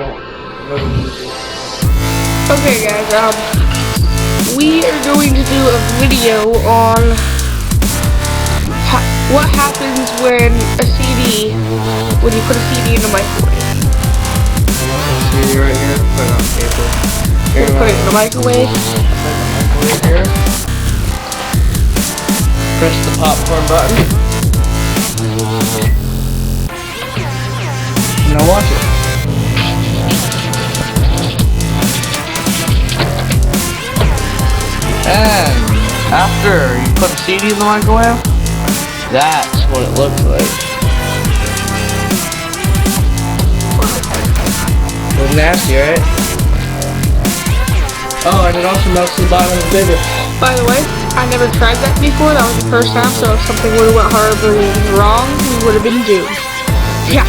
don't really use it. Okay guys, we are going to do a video on what happens when you put a CD in the microwave. CD right here, put it on paper. Here, put it in the microwave. Here. Press the popcorn button. Now watch it. And after you put the CD in the microwave, that's what it looks like. Looks nasty, right? Oh, and it also melts the bottom of the bigger. By the way, I never tried that before. That was the first time, so if something would have went horribly wrong, we would have been doomed. Yeah.